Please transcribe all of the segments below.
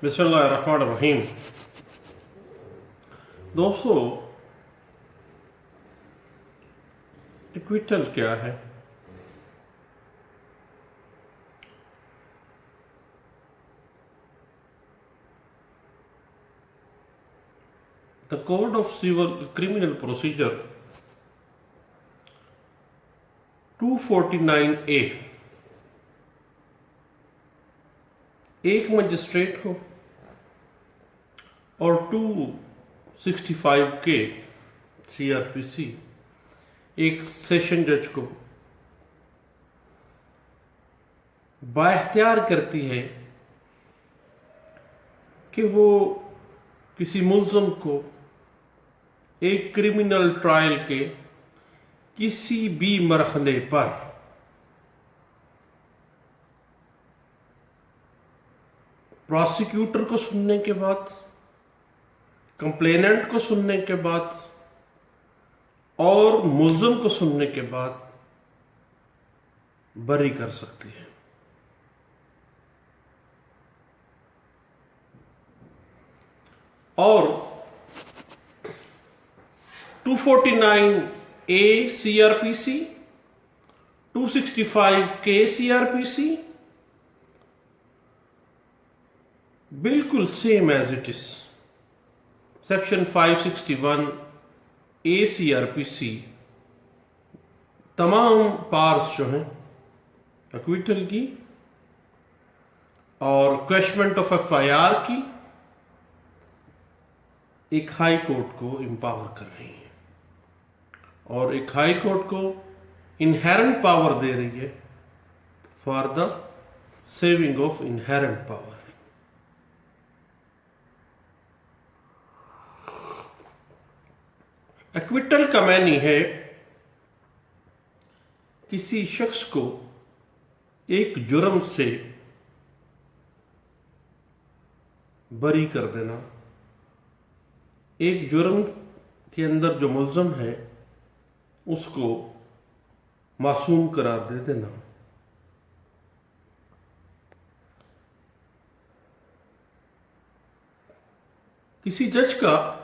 बिस्मिल्लाहिर्रहमानिर्रहीम। दोस्तों, इक्विटल क्या है? The code of civil criminal procedure 249A एक मजिस्ट्रेट को और 265K CRPC एक सेशन जज को बाइख्तियार करती है कि वो किसी मुल्ज़म को एक क्रिमिनल ट्रायल के किसी भी मरहले पर प्रोसिक्यूटर को सुनने के बाद, कंप्लेनेंट को सुनने के बाद और मुल्ज़म को सुनने के बाद बरी कर सकती है। और 249A CRPC, 265K CRPC बिल्कुल same as it is. Section 561A CRPC तमाम पार्ट्स जो हैं एक्विटल की और क्वेश्चमेंट ऑफ FIR की एक हाई कोर्ट को एम्पावर कर रही है और एक हाई कोर्ट को इनहेरेंट पावर दे रही है for the saving of inherent power. Acquittal का मानी है किसी शख्स को एक जुर्म से बरी कर देना, एक जुर्म के अंदर जो मुल्ज़म है उसको मासूम करार दे देना। किसी जज का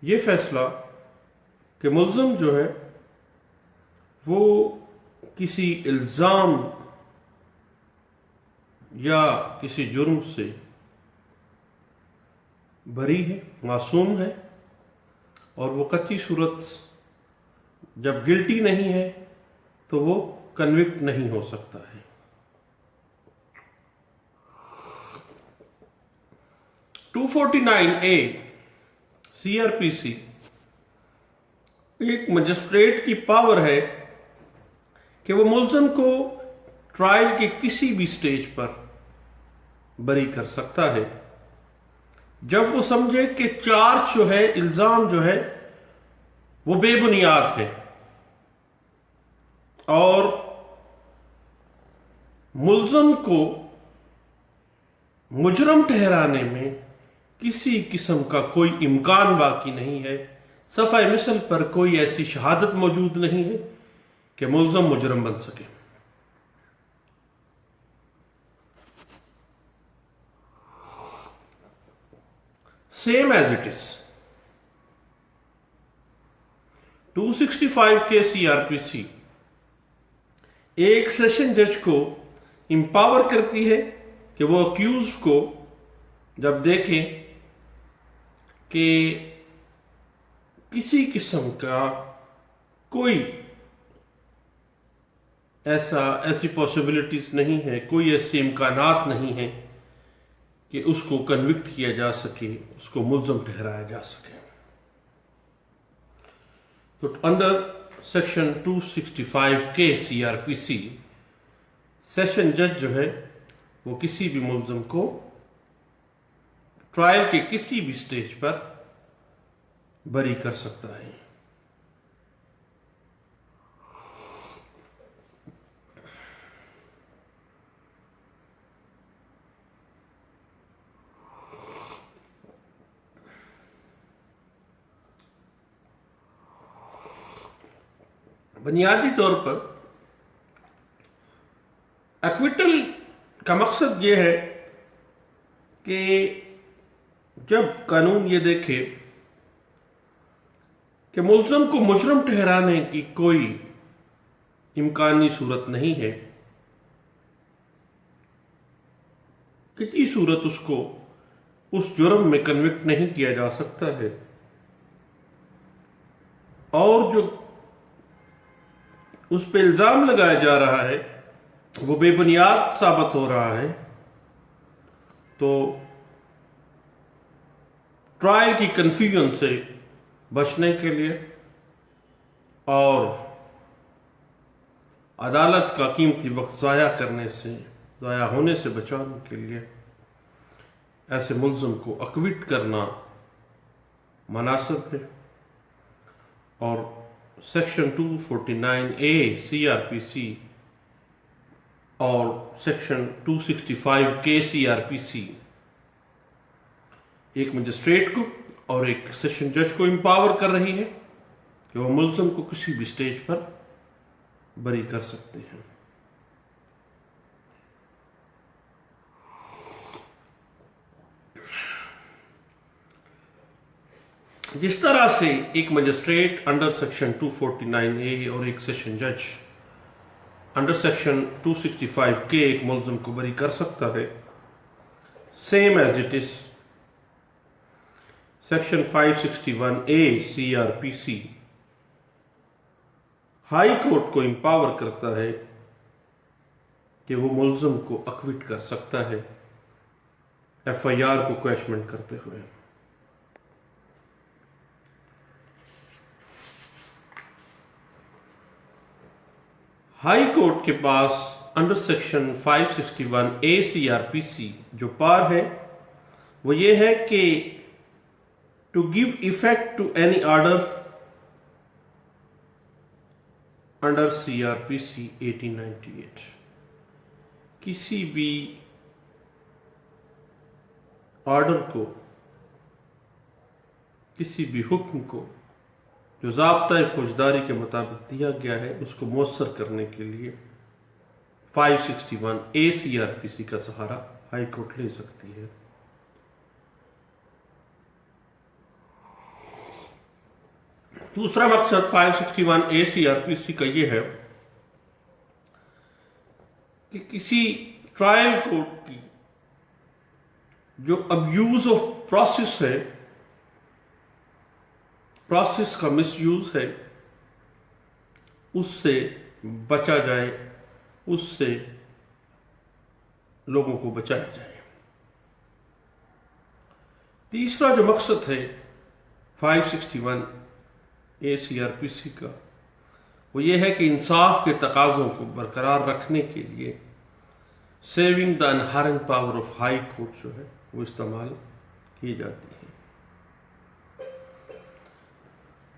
ये फैसला कि मुल्ज़म जो है वो किसी इल्ज़ाम या किसी जुर्म से बरी है, मासूम है और वो कच्ची सूरत जब गिल्टी नहीं है तो वो कन्विक्ट नहीं हो सकता है। टू 249A CRPC एक मजिस्ट्रेट की पावर है कि वो मुल्ज़म को ट्रायल के किसी भी स्टेज पर बरी कर सकता है जब वो समझे कि चार्ज जो है, इल्जाम जो है वो बेबुनियाद है और मुल्ज़म को मुजरम ठहराने में किसी किस्म का कोई इम्कान बाकी नहीं है। सफ़ाए मिसल पर कोई ऐसी शहादत मौजूद नहीं है कि मुल्ज़म मुजरम बन सके। Same as it is 265K CRPC एक सेशन जज को इंपावर करती है कि वो अक्यूज को जब देखें कि किसी किस्म का कोई ऐसी पॉसिबिलिटीज नहीं है, कोई ऐसे इम्कानात नहीं है कि उसको कन्विक्ट किया जा सके, उसको मुल्ज़म ठहराया जा सके। तो under section 265K CRPC session जज जो है वो किसी भी मुल्ज़म को ट्रायल के किसी भी स्टेज पर बरी कर सकता है। बुनियादी तौर पर एक्विटल का मकसद यह है कि जब कानून ये देखे कि मुल्ज़िम को मुजरम ठहराने की कोई इम्कानी सूरत नहीं है, किसी सूरत उसको उस जुर्म में कन्विक्ट नहीं किया जा सकता है, और जो उस पे इल्जाम लगाया जा रहा है वो बेबुनियाद साबित हो रहा है, तो ट्रायल की कंफ्यूजन से बचने के लिए और अदालत का कीमती वक्त ज़ाया होने से बचाने के लिए ऐसे मुल्ज़िम को अक्विट करना मुनासिब है। और सेक्शन 249A CRPC और सेक्शन 265K CRPC एक मजिस्ट्रेट को और एक सेशन जज को एम्पावर कर रही है कि वह मुल्ज़िम को किसी भी स्टेज पर बरी कर सकते हैं। जिस तरह से एक मजिस्ट्रेट अंडर सेक्शन 249A और एक सेशन जज अंडर सेक्शन 265K एक मुल्ज़िम को बरी कर सकता है, same as it is section 561A CRPC high court को एम्पावर करता है कि वो मुल्ज़िम को अक्विट कर सकता है FIR को क्वैशमेंट करते हुए। हाई कोर्ट के पास अंडर सेक्शन 561A CRPC जो पावर है वो ये है कि to give effect to any order under CRPC 1898, किसी भी ऑर्डर को, किसी भी हुक्म को जो ज़ाब्ता फौजदारी के मुताबिक दिया गया है उसको मौसर करने के लिए 561A CRPC का सहारा हाई कोर्ट ले सकती है। दूसरा मकसद 561A CRPC का यह है कि किसी ट्रायल कोर्ट की जो अब्यूज ऑफ प्रोसेस है, प्रोसेस का मिसयूज है, उससे बचा जाए, उससे लोगों को बचाया जाए। तीसरा जो मकसद है 561A CRPC का वो ये है कि इंसाफ के तकाज़ों को बरकरार रखने के लिए saving the inherent power of high court जो है वो इस्तेमाल की जाती है।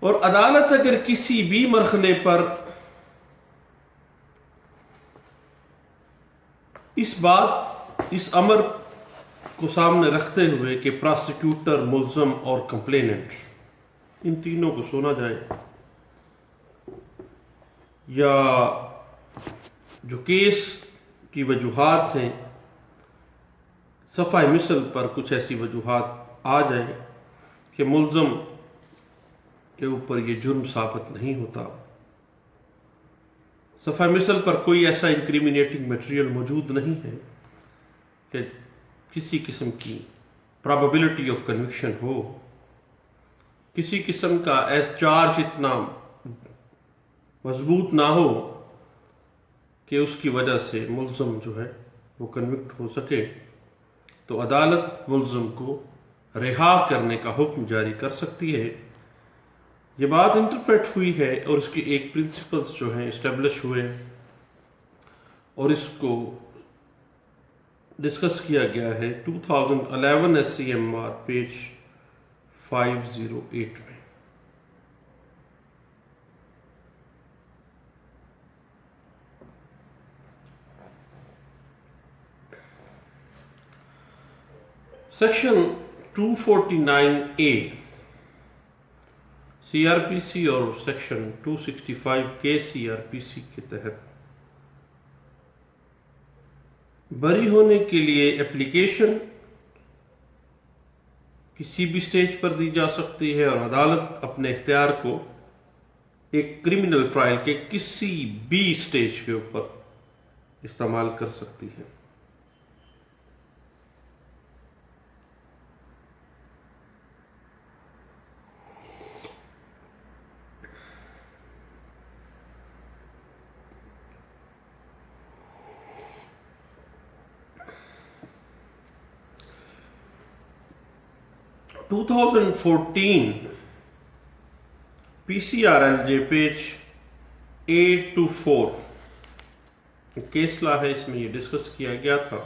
और अदालत अगर किसी भी मरहले पर इस अमर को सामने रखते हुए कि प्रोसिक्यूटर, मुल्ज़िम और कंप्लेनेंट इन तीनों को सुना जाए, या जो केस की वजूहात हैं सफ़ाए मिसल पर कुछ ऐसी वजूहात आ जाए कि मुल्ज़िम के ऊपर ये जुर्म साबित नहीं होता, सफ़ाए मिसल पर कोई ऐसा इंक्रिमिनेटिंग मटेरियल मौजूद नहीं है कि किसी किस्म की प्रोबेबिलिटी ऑफ कन्विक्शन हो, किसी किस्म का एज चार्ज इतना मजबूत ना हो कि उसकी वजह से मुल्ज़िम जो है वो कन्विक्ट हो सके, तो अदालत मुल्ज़िम को रिहा करने का हुक्म जारी कर सकती है। ये बात इंटरप्रेट हुई है और इसके एक प्रिंसिपल्स जो हैं इस्टेब्लिश हुए और इसको डिस्कस किया गया है 2011 SCMR पेज 508 में। सेक्शन 249A CRPC और सेक्शन 265K CRPC के तहत बरी होने के लिए एप्लीकेशन किसी भी स्टेज पर दी जा सकती है और अदालत अपने इख्तियार को एक क्रिमिनल ट्रायल के किसी भी स्टेज के ऊपर इस्तेमाल कर सकती है। टू 2014 PCRLJ पेज 824 केस ला है, इसमें यह डिस्कस किया गया था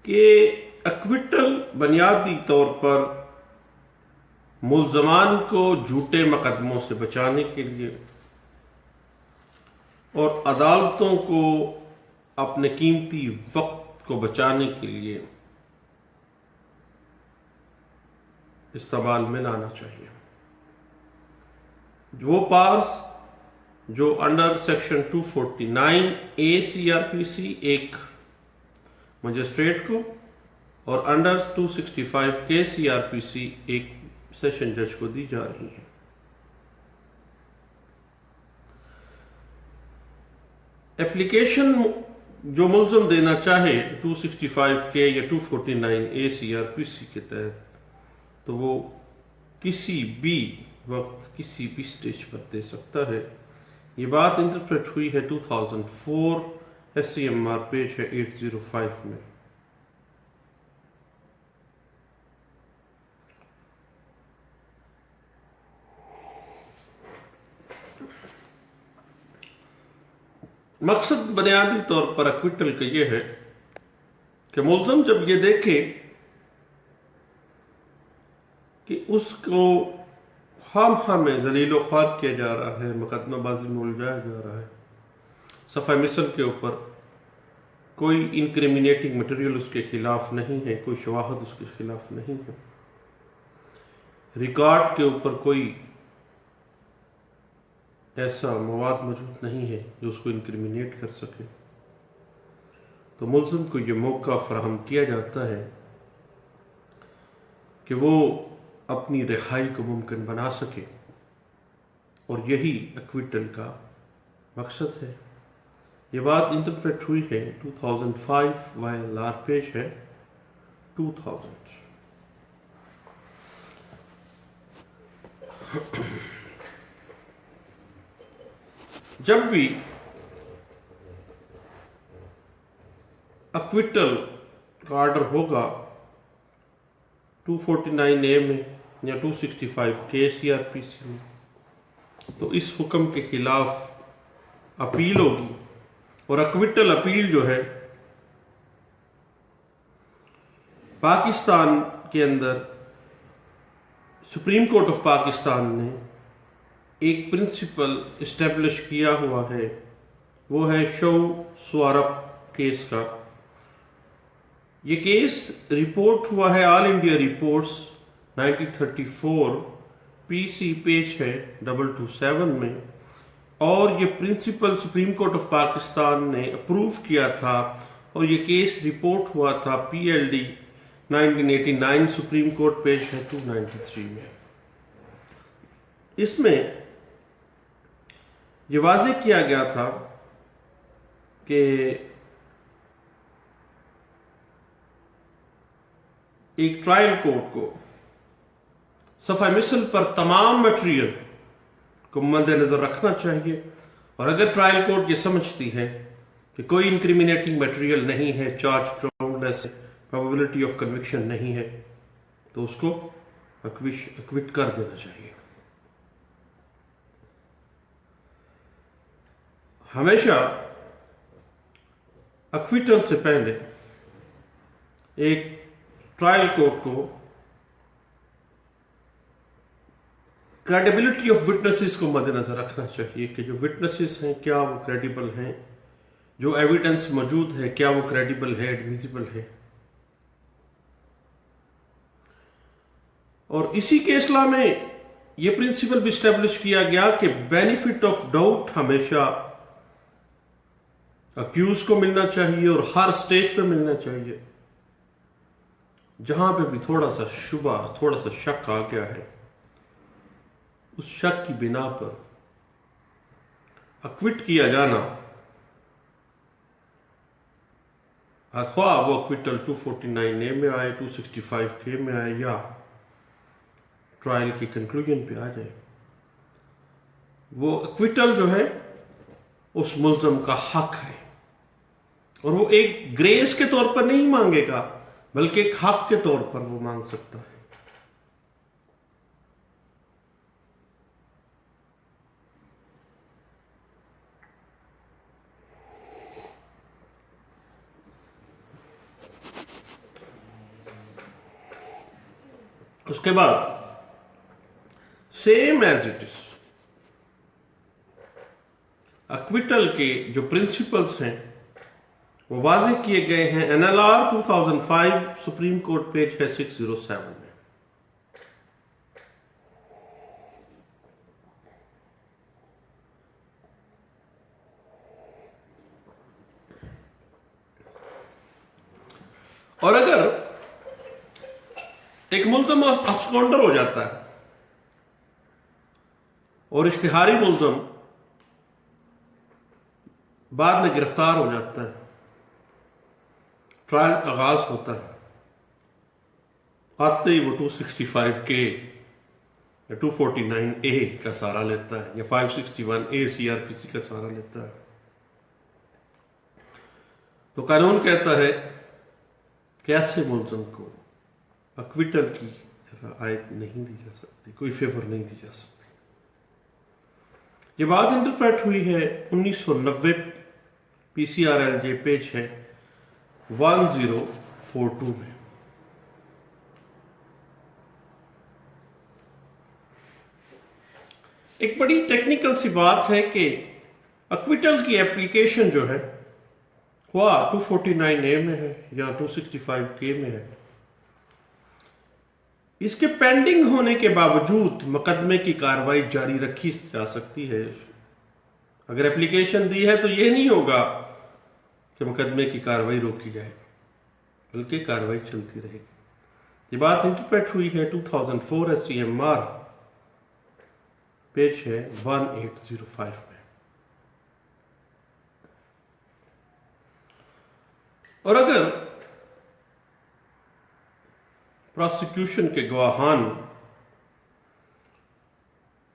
कि एक्विटल बुनियादी तौर पर मुल्जमान को झूठे मुकदमों से बचाने के लिए और अदालतों को अपने कीमती वक्त को बचाने के लिए इस्तेमाल में लाना चाहिए। वो पार्स जो अंडर सेक्शन 249 ACRPC एक मजिस्ट्रेट को और अंडर 265 KCRPC एक सेशन जज को दी जा रही है। एप्लीकेशन जो मुल्ज़म देना चाहे 265K या 249 ACRPC के तहत, तो वो किसी भी वक्त किसी भी स्टेज पर दे सकता है। ये बात इंटरप्रेट हुई है 2004 SCMR पेज है 805 में। मकसद बुनियादी तौर पर एक्विटल का यह है कि मुल्ज़म जब ये देखे कि उसको खाम में जलीलो ख्वार किया जा रहा है, मुकदमाबाजी में उलझाया जा रहा है, सफ़ा मिसल के ऊपर कोई इनक्रिमिनेटिंग मटेरियल उसके खिलाफ नहीं है, कोई शवाहद उसके खिलाफ नहीं है, रिकॉर्ड के ऊपर कोई ऐसा मवाद मौजूद नहीं है जो उसको इनक्रिमिनेट कर सके, तो मुल्ज़िम को ये मौका फराहम किया जाता है कि वो अपनी रिहाई को मुमकिन बना सके, और यही एक्विटल का मकसद है। ये बात इंटरप्रेट हुई है 2005 YLR पेज है 2000। जब भी एक्विटल का ऑर्डर होगा 249A में या 265 KCRPC में, तो इस हुक्म के खिलाफ अपील होगी, और एक्विटल अपील जो है पाकिस्तान के अंदर सुप्रीम कोर्ट ऑफ पाकिस्तान ने एक प्रिंसिपल इस्टेब्लिश किया हुआ है, वो है शो स्वारप केस का। ये केस रिपोर्ट हुआ है all India reports 1934 PC page है 227 में, और ये principle supreme court of Pakistan ने अप्रूव किया था, और ये केस रिपोर्ट हुआ था PLD 1989 सुप्रीम कोर्ट पेज है 293 में। इसमें ये वाज़ेह किया गया था कि एक ट्रायल कोर्ट को सफ़ा मिसल पर तमाम मटेरियल को मद्देनजर रखना चाहिए, और अगर ट्रायल कोर्ट ये समझती है कि कोई इंक्रिमिनेटिंग मटेरियल नहीं है, charge groundless, probability of conviction नहीं है, तो उसको एक्विट कर देना चाहिए। हमेशा एक्विटल से पहले एक ट्रायल कोर्ट को क्रेडिबिलिटी ऑफ विटनेसेस को मद्देनजर रखना चाहिए कि जो विटनेसेस हैं क्या वो क्रेडिबल हैं, जो एविडेंस मौजूद है क्या वो क्रेडिबल है, एडमिसिबल है। और इसी केसला में ये प्रिंसिपल भी स्टैब्लिश किया गया कि बेनिफिट ऑफ डाउट हमेशा अक्यूज को मिलना चाहिए और हर स्टेज पे मिलना चाहिए। जहां पे भी थोड़ा सा शुबा, थोड़ा सा शक आ गया है, उस शक की बिना पर अक्विट किया जाना, ख्वाह वो अक्विटल 249A में आए, 265K में आए, या ट्रायल की कंक्लूजन पे आ जाए, वो अक्विटल जो है उस मुल्ज़म का हक है। और वो एक ग्रेस के तौर पर नहीं मांगेगा, बल्कि एक हक के तौर पर वो मांग सकता है। उसके बाद same as it is acquittal के जो प्रिंसिपल्स हैं वो वाज़ेह किए गए हैं NLR 2005 सुप्रीम कोर्ट पेज है 607 में। और अगर एक मुल्ज़म अब्सकॉन्डर हो जाता है और इश्तिहारी मुल्ज़म बाद में गिरफ्तार हो जाता है, ट्रायल आगाज होता है, आते ही वो 265K या 249A का सहारा लेता है या 561A CRPC का सहारा लेता है, तो कानून कहता है कि ऐसे मुल्ज़म को अक्विटल की रियायत नहीं दी जा सकती, कोई फेवर नहीं दी जा सकती। ये बात इंटरप्रेट हुई है 1990 PCRLJ पेज है 1042 में। एक बड़ी टेक्निकल सी बात है कि अक्विटल की एप्लीकेशन जो है वह 249A में है या 265K में है, इसके पेंडिंग होने के बावजूद मुकदमे की कार्रवाई जारी रखी जा सकती है। अगर एप्लीकेशन दी है तो यह नहीं होगा कि मुकदमे की कार्रवाई रोकी जाए, बल्कि कार्रवाई चलती रहेगी। ये बात इंटरप्रेट हुई है 2004 SCMR पेज है 1805 में। और अगर प्रोसिक्यूशन के गवाहान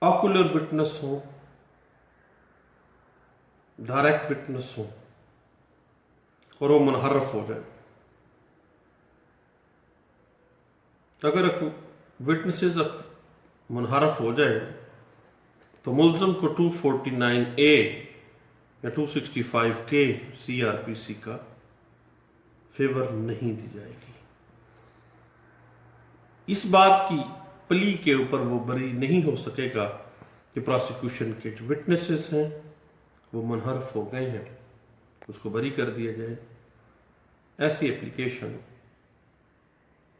ऑकुलर विटनेस हो, डायरेक्ट विटनेस हो और वो मुनहरफ हो जाए, अगर विटनेसेस मुनहरफ हो जाए तो मुल्ज़म को 249A या 265K CRPC का फेवर नहीं दी जाएगी। इस बात की प्ली के ऊपर वो बरी नहीं हो सकेगा कि प्रोसिक्यूशन के जो विटनेसेस हैं वो मुनहरफ हो गए हैं, उसको बरी कर दिया जाए। ऐसी एप्लीकेशन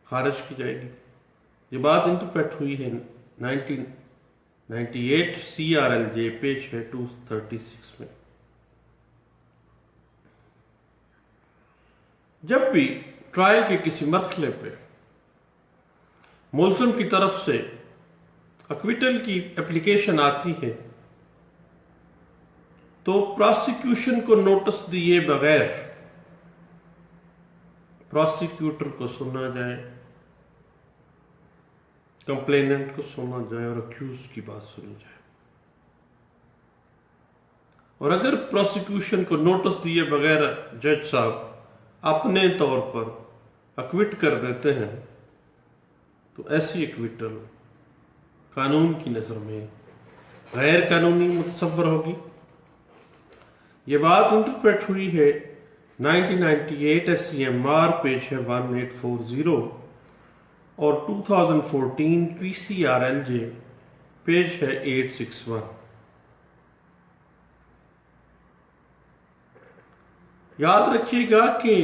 खारिज की जाएगी। ये बात इंटरप्रेट हुई है 1998 CRLJ पेज है 236 में। जब भी ट्रायल के किसी मरहले पे मुल्ज़िम की तरफ से अक्विटल की एप्लीकेशन आती है तो प्रोसिक्यूशन को नोटिस दिए बगैर प्रोसिक्यूटर को सुना जाए, कंप्लेनेंट को सुना जाए और अक्यूज की बात सुनी जाए। और अगर प्रोसिक्यूशन को नोटिस दिए बगैर जज साहब अपने तौर पर अक्विट कर देते हैं तो ऐसी अक्विटल कानून की नजर में गैर कानूनी मुतसव्वर होगी। ये बात इंटरप्रेट हुई है 1998 SCMR पेज है 1840 और 2014 PCRLJ पेज है 861। याद रखिएगा कि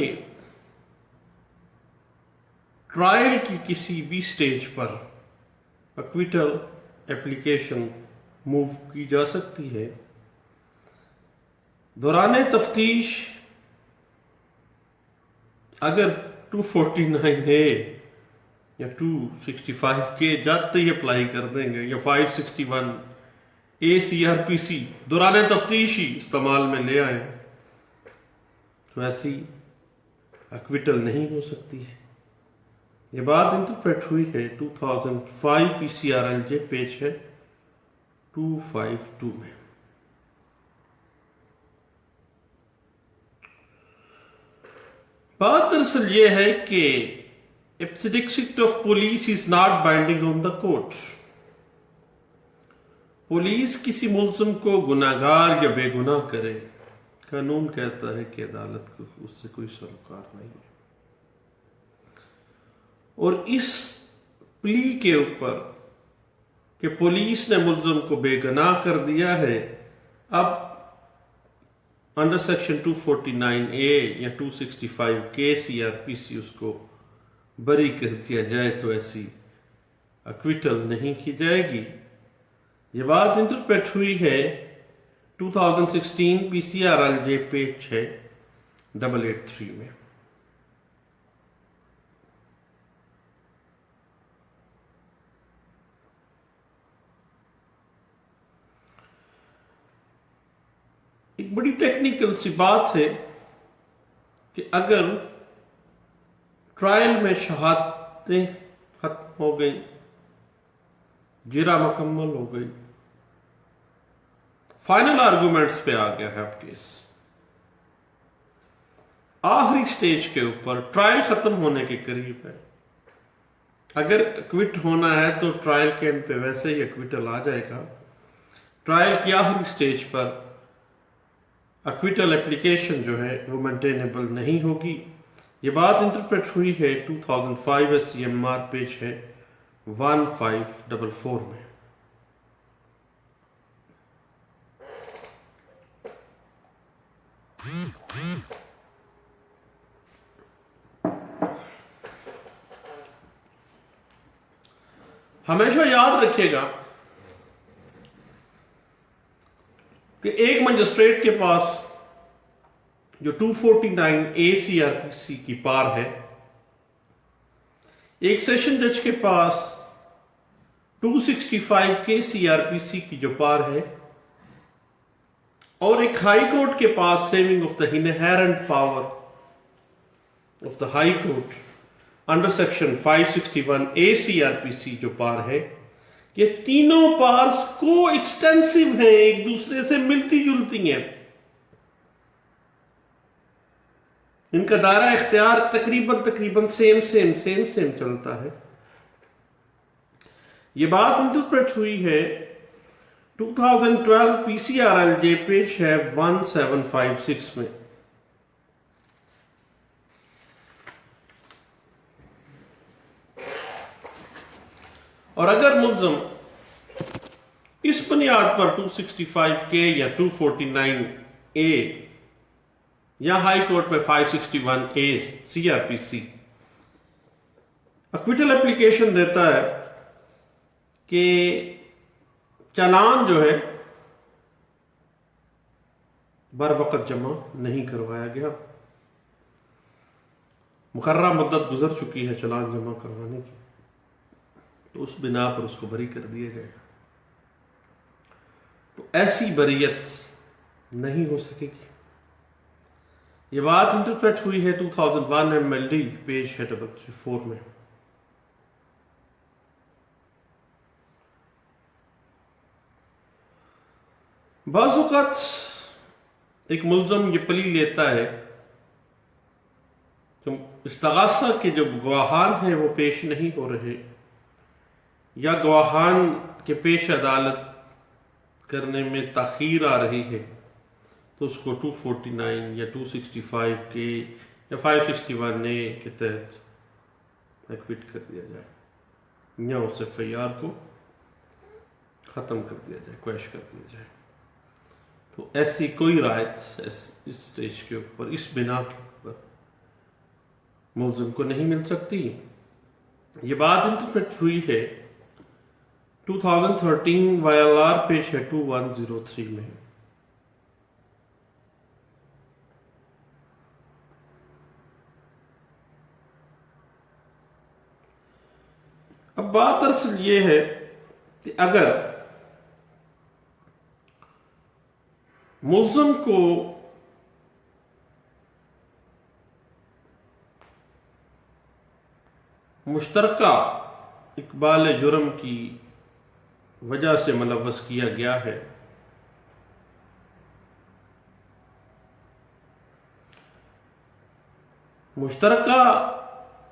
ट्रायल की किसी भी स्टेज पर अक्विटल एप्लीकेशन मूव की जा सकती है। दौरान तफ्तीश अगर 249A या 265 के जाते ही अप्लाई कर देंगे, या 561 ACRPC दौरान तफ्तीश ही इस्तेमाल में ले आए, तो ऐसी एक्विटल नहीं हो सकती है। ये बात इंटरप्रेट हुई है 2005 PCRLJ पेज है 252 में। बात दरअसल ये है कि एब्सिडिक्सिट of police is not binding on the court. Police किसी मुल्ज़िम को गुनाहगार या बेगुनाह करे, कानून कहता है कि अदालत को उससे कोई सरोकार नहीं है। और इस प्ली के ऊपर कि पुलिस ने मुल्ज़िम को बेगुनाह कर दिया है, अब अंडर सेक्शन 249A या 265 के CRPC उसको बरी कर दिया जाए तो ऐसी एक्विटल नहीं की जाएगी। ये बात इंटरप्रेट हुई है 2016 PCRLJ पेज है 883 में। एक बड़ी टेक्निकल सी बात है कि अगर ट्रायल में शहादतें खत्म हो गई, जिरा मुकम्मल हो गई, फाइनल आर्गुमेंट्स पे आ गया है अब केस, आखिरी स्टेज के ऊपर ट्रायल खत्म होने के करीब है, अगर एक्विट होना है तो ट्रायल के एंड पे वैसे ही एक्विटल आ जाएगा। ट्रायल की आखिरी स्टेज पर एक्विटल एप्लीकेशन जो है वो मेंटेनेबल नहीं होगी। ये बात इंटरप्रेट हुई है 2005 SCMR पेज है 1544 में। हमेशा याद रखिएगा कि एक मजिस्ट्रेट के पास जो 249A CRPC की पार है, एक सेशन जज के पास 265 के CRPC की जो पार है, और एक हाई कोर्ट के पास saving of the inherent power of the high court under section 561A CRPC जो पार है, ये तीनों पार्स को एक्सटेंसिव हैं, एक दूसरे से मिलती जुलती हैं। इनका दायरा इख्तियार तकरीबन सेम चलता है। ये बात इंटरप्रेट हुई है 2012 PCRLJ पेज है 1756 में। और अगर मुल्ज़िम इस बुनियाद पर 265 के या 249A या हाई कोर्ट में 561A CRPC एक्विटल एप्लीकेशन देता है कि चालान जो है बर वक्त जमा नहीं करवाया गया, मुकर्ररा मुद्दत गुजर चुकी है चालान जमा करवाने की, तो उस बिना पर उसको बरी कर दिया जाएगा, तो ऐसी बरीयत नहीं हो सकेगी। ये बात इंटरप्रेट हुई है 2001 MLD पेज है 334 में। बाज़ औक़ात एक मुल्ज़िम ये प्ली लेता है कि इस्तग़ासा के जो गवाहान हैं वो पेश नहीं हो रहे, या गवाहान के पेश अदालत करने में ताख़ीर आ रही है, तो उसको 249 या 265 के या 561A के तहत एक्विट कर दिया जाए, या उस FIR को ख़त्म कर दिया जाए, क्वैश कर दिया जाए। तो ऐसी कोई रायत इस स्टेज के ऊपर, इस बिना के ऊपर मुल्ज़िम को नहीं मिल सकती। ये बात इंटरप्रेट हुई है 2013 YLR पेश है 2103 में। अब बात दरअसल ये है कि अगर मुल्ज़िम को मुश्तरका इकबाल जुर्म की वजह से मुलव्वस किया गया है, मुश्तरका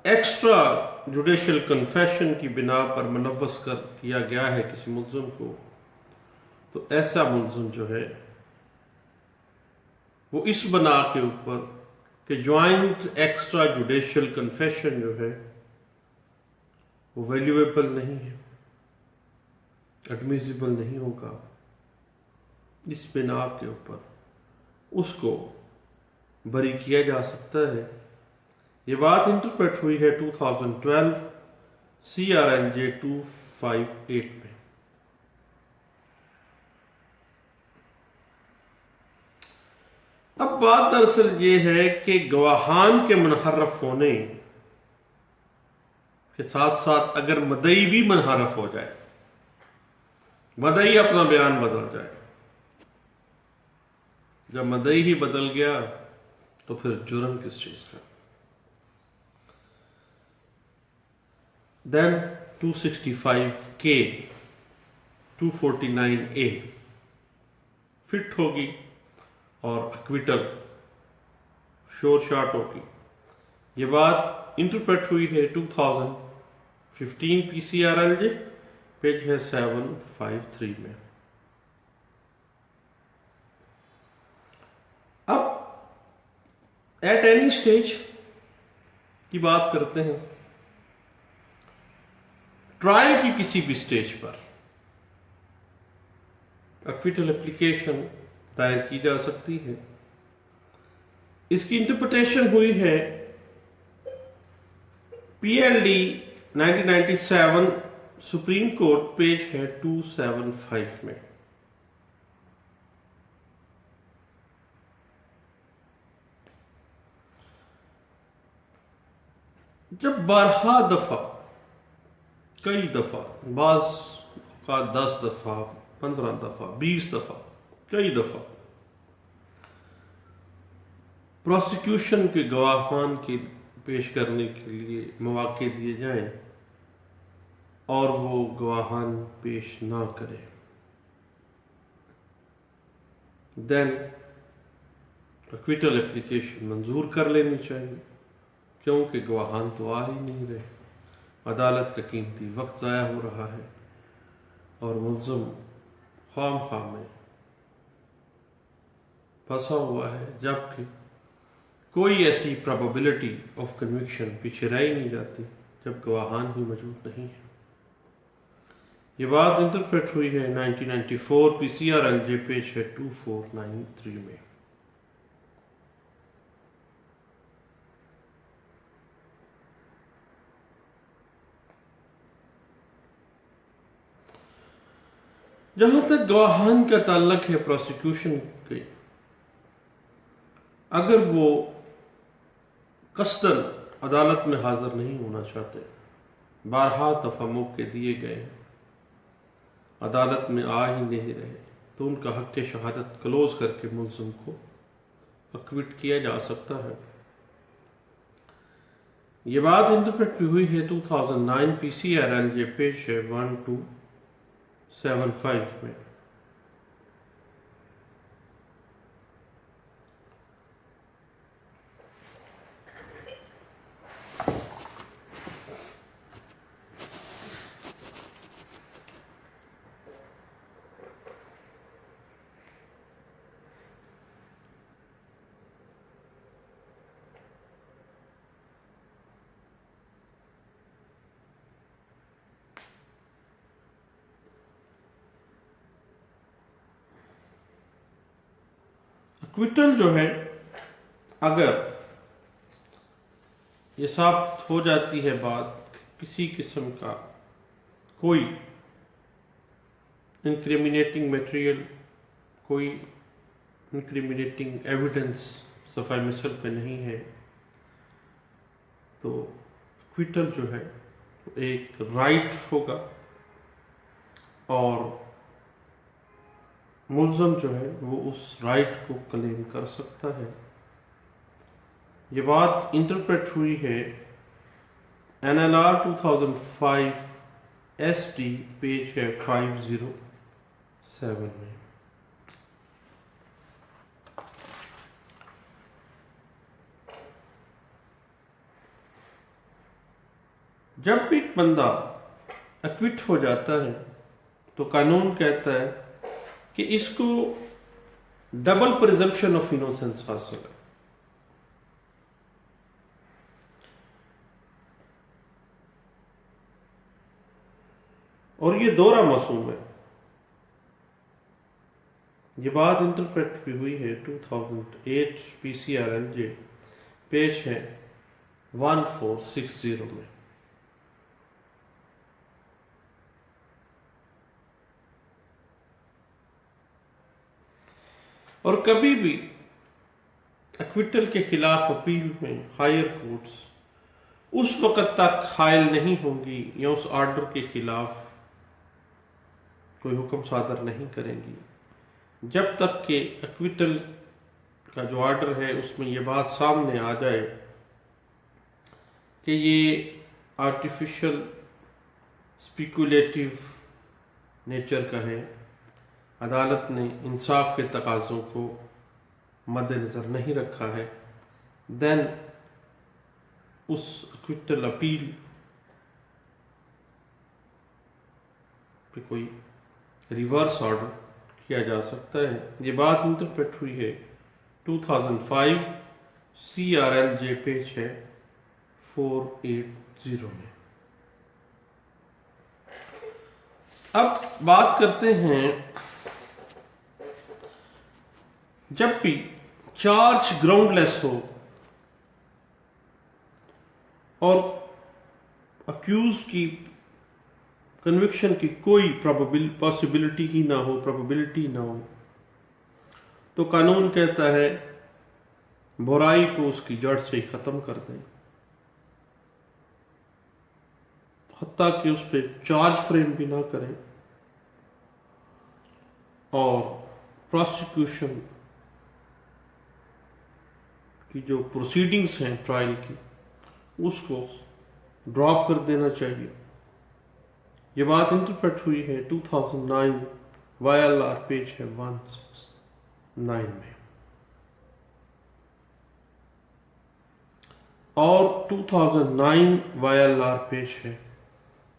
एक्स्ट्रा जुडिशल कन्फेशन की बिना पर मुलव्वस कर किया गया है किसी मुल्ज़िम को, तो ऐसा मुल्ज़िम जो है वो इस बना के ऊपर कि ज्वाइंट एक्स्ट्रा जुडिशल कन्फेशन जो है वो वैल्यूएबल नहीं है, एडमिसिबल नहीं होगा, इस बिना के ऊपर उसको बरी किया जा सकता है। ये बात इंटरप्रेट हुई है 2012 CRNJ 258 में। अब बात दरअसल ये है कि गवाहान के मुनहरफ होने के साथ साथ अगर मदई भी मुनहरफ हो जाए, मदई अपना बयान बदल जाए, जब मदई ही बदल गया तो फिर जुर्म किस चीज का। देन 265K 249A फिट होगी और एक्विटल श्योर शॉट होगी। ये बात इंटरप्रेट हुई है 2015 PCRLJ, पेज है 753 में। अब एट एनी स्टेज की बात करते हैं। ट्रायल की किसी भी स्टेज पर एक्विटल एप्लीकेशन दायर की जा सकती है। इसकी इंटरप्रिटेशन हुई है PLD 1997 सुप्रीम कोर्ट, पेज है 275 में। जब 12 दफा, कई दफा, बाज का 10 दफा, 15 दफा, 20 दफा, कई दफा प्रोसिक्यूशन के गवाहान के पेश करने के लिए मौके दिए जाएं और वो गवाहान पेश ना करे, देन एक्विटल एप्लीकेशन मंजूर कर लेनी चाहिए, क्योंकि गवाहान तो आ ही नहीं रहे, अदालत का कीमती वक्त ज़ाया हो रहा है और मुल्ज़िम ख़ामख़ा में फंसा हुआ है, जबकि कोई ऐसी प्रोबेबिलिटी ऑफ कन्विक्शन पीछे रह ही नहीं जाती जब गवाहान ही मौजूद नहीं है। ये बात इंटरप्रेट हुई है 1994 PCRLJ, पेज है 2493 में। जहां तक गवाहान का ताल्लुक है प्रोसिक्यूशन के, अगर वो कसदन अदालत में हाजिर नहीं होना चाहते, 12 दफा मौके दिए गए हैं, अदालत में आ ही नहीं रहे, तो उनका हक के शहादत क्लोज करके मुल्ज़िम को एक्विट किया जा सकता है। ये बात इंटरप्रेट हुई है 2009 PCRLJ, पेज है 1275 में। एक्विटल जो है, अगर ये साबित हो जाती है बात किसी किस्म का कोई इंक्रिमिनेटिंग मटेरियल, कोई इंक्रिमिनेटिंग एविडेंस सफाई मिसल पे नहीं है, तो एक्विटल जो है एक राइट होगा और मुल्ज़म जो है वो उस राइट को क्लेम कर सकता है। ये बात इंटरप्रेट हुई है NLR 2005 SD पेज है 507 में। जब भी एक बंदा एक्विट हो जाता है तो कानून कहता है कि इसको डबल प्रिजम्पशन ऑफ इनोसेंस हासिल है। और ये दोहरा मासूम है। ये बात इंटरप्रेट भी हुई है 2008 PCRLJ पेज है 1460 में। और कभी भी एक्विटल के खिलाफ अपील में हायर कोर्ट्स उस वक्त तक हायल नहीं होंगी या उस ऑर्डर के खिलाफ कोई हुक्म सादर नहीं करेंगी जब तक कि एक्विटल का जो ऑर्डर है उसमें यह बात सामने आ जाए कि ये आर्टिफिशियल स्पेकुलेटिव नेचर का है, अदालत ने इंसाफ के तकाज़ों को मद्देनज़र नहीं रखा है, देन उस एक्विटल अपील पे कोई रिवर्स ऑर्डर किया जा सकता है। ये बात इंटरप्रेट हुई है 2005 CRLJ पेज है 480 में। अब बात करते हैं जब भी चार्ज ग्राउंडलेस हो और अक्यूज की कन्विक्शन की कोई पॉसिबिलिटी ही ना हो, प्रोबेबिलिटी ना हो, तो कानून कहता है बुराई को उसकी जड़ से ही खत्म कर दें, हत्ता कि उस पर चार्ज फ्रेम भी ना करें और प्रोसिक्यूशन की जो प्रोसीडिंग्स हैं ट्रायल की उसको ड्रॉप कर देना चाहिए। ये बात इंटरप्रेट हुई है 2009 YLR पेज है 169 में और 2009 YLR पेज है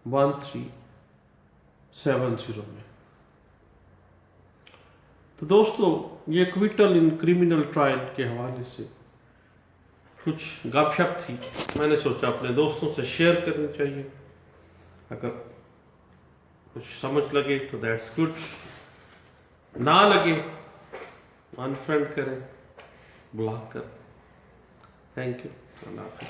1370 में। तो दोस्तों, ये एक्विटल इन क्रिमिनल ट्रायल के हवाले से कुछ गपशप थी, मैंने सोचा अपने दोस्तों से शेयर करनी चाहिए। अगर कुछ समझ लगे तो दैट्स गुड, ना लगे अनफ्रेंड करें, ब्लॉक करें। थैंक यू, अल्लाह हाफिज़।